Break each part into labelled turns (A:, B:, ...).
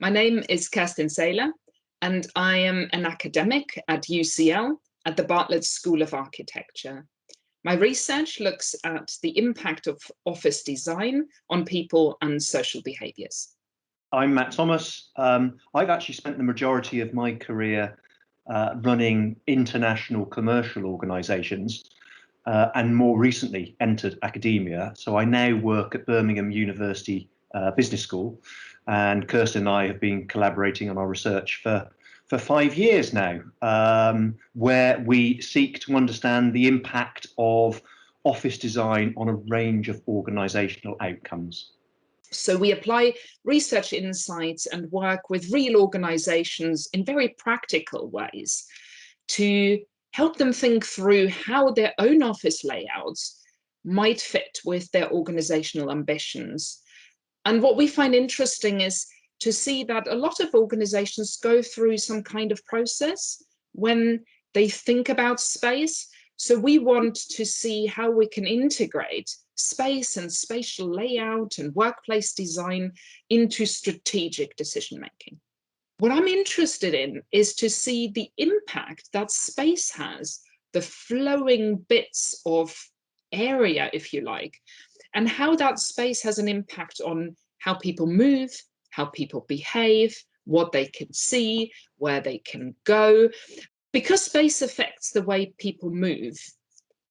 A: My name is Kerstin Saylor, and I am an academic at UCL at the Bartlett School of Architecture. My research looks at the impact of office design on people and social behaviours.
B: I'm Matt Thomas. I've actually spent the majority of my career running international commercial organisations and more recently entered academia. So I now work at Birmingham University Business School, and Kerstin and I have been collaborating on our research for 5 years now, where we seek to understand the impact of office design on a range of organisational outcomes.
A: So we apply research insights and work with real organisations in very practical ways to help them think through how their own office layouts might fit with their organisational ambitions. And what we find interesting is to see that a lot of organisations go through some kind of process when they think about space. So we want to see how we can integrate space and spatial layout and workplace design into strategic decision making. What I'm interested in is to see the impact that space has, the flowing bits of area, if you like, and how that space has an impact on how people move, how people behave, what they can see, where they can go. Because space affects the way people move,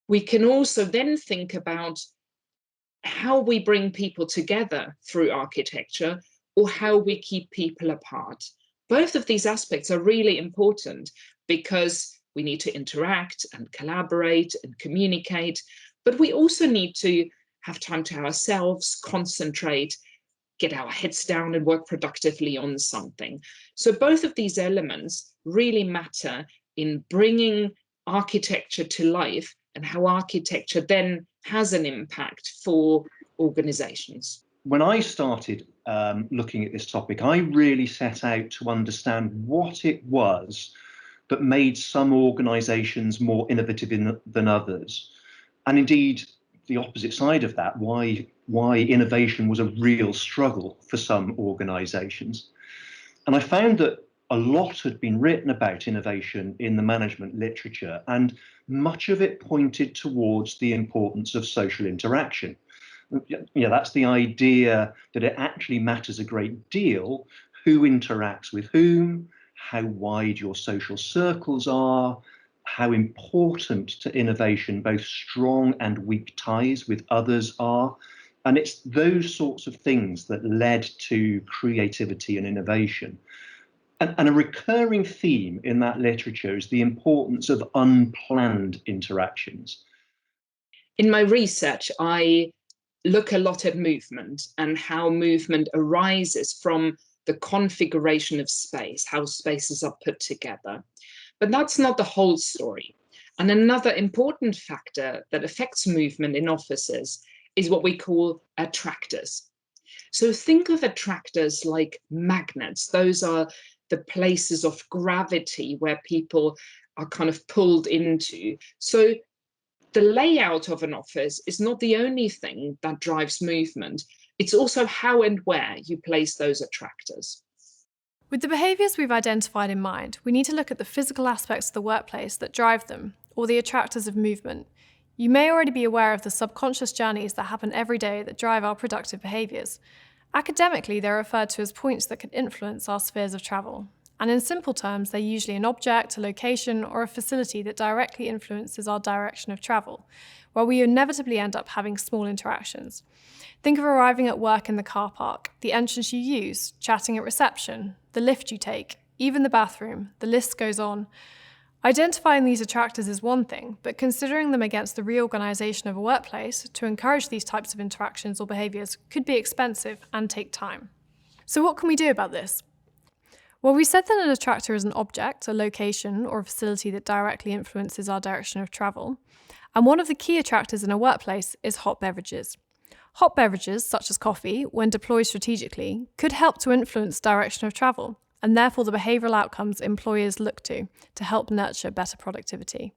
A: we can also then think about how we bring people together through architecture or how we keep people apart. Both of these aspects are really important because we need to interact and collaborate and communicate, but we also need to have time to ourselves, concentrate, get our heads down and work productively on something. So both of these elements really matter in bringing architecture to life and how architecture then has an impact for organizations.
B: When I started looking at this topic, I really set out to understand what it was that made some organizations more innovative than others. And indeed, the opposite side of that, why innovation was a real struggle for some organizations. And I found that a lot had been written about innovation in the management literature, and much of it pointed towards the importance of social interaction. That's the idea that it actually matters a great deal who interacts with whom, how wide your social circles are, how important to innovation both strong and weak ties with others are. And it's those sorts of things that led to creativity and innovation. And a recurring theme in that literature is the importance of unplanned interactions.
A: In my research, I look a lot at movement and how movement arises from the configuration of space, how spaces are put together. But that's not the whole story. And another important factor that affects movement in offices is what we call attractors. So think of attractors like magnets. Those are the places of gravity where people are kind of pulled into. So the layout of an office is not the only thing that drives movement. It's also how and where you place those attractors.
C: With the behaviours we've identified in mind, we need to look at the physical aspects of the workplace that drive them, or the attractors of movement. You may already be aware of the subconscious journeys that happen every day that drive our productive behaviours. Academically, they're referred to as points that can influence our spheres of travel. And in simple terms, they're usually an object, a location, or a facility that directly influences our direction of travel, where we inevitably end up having small interactions. Think of arriving at work in the car park, the entrance you use, chatting at reception, the lift you take, even the bathroom, the list goes on. Identifying these attractors is one thing, but considering them against the reorganisation of a workplace to encourage these types of interactions or behaviours could be expensive and take time. So what can we do about this? Well, we said that an attractor is an object, a location, or a facility that directly influences our direction of travel. And one of the key attractors in a workplace is hot beverages. Hot beverages, such as coffee, when deployed strategically, could help to influence direction of travel, and therefore the behavioural outcomes employers look to help nurture better productivity.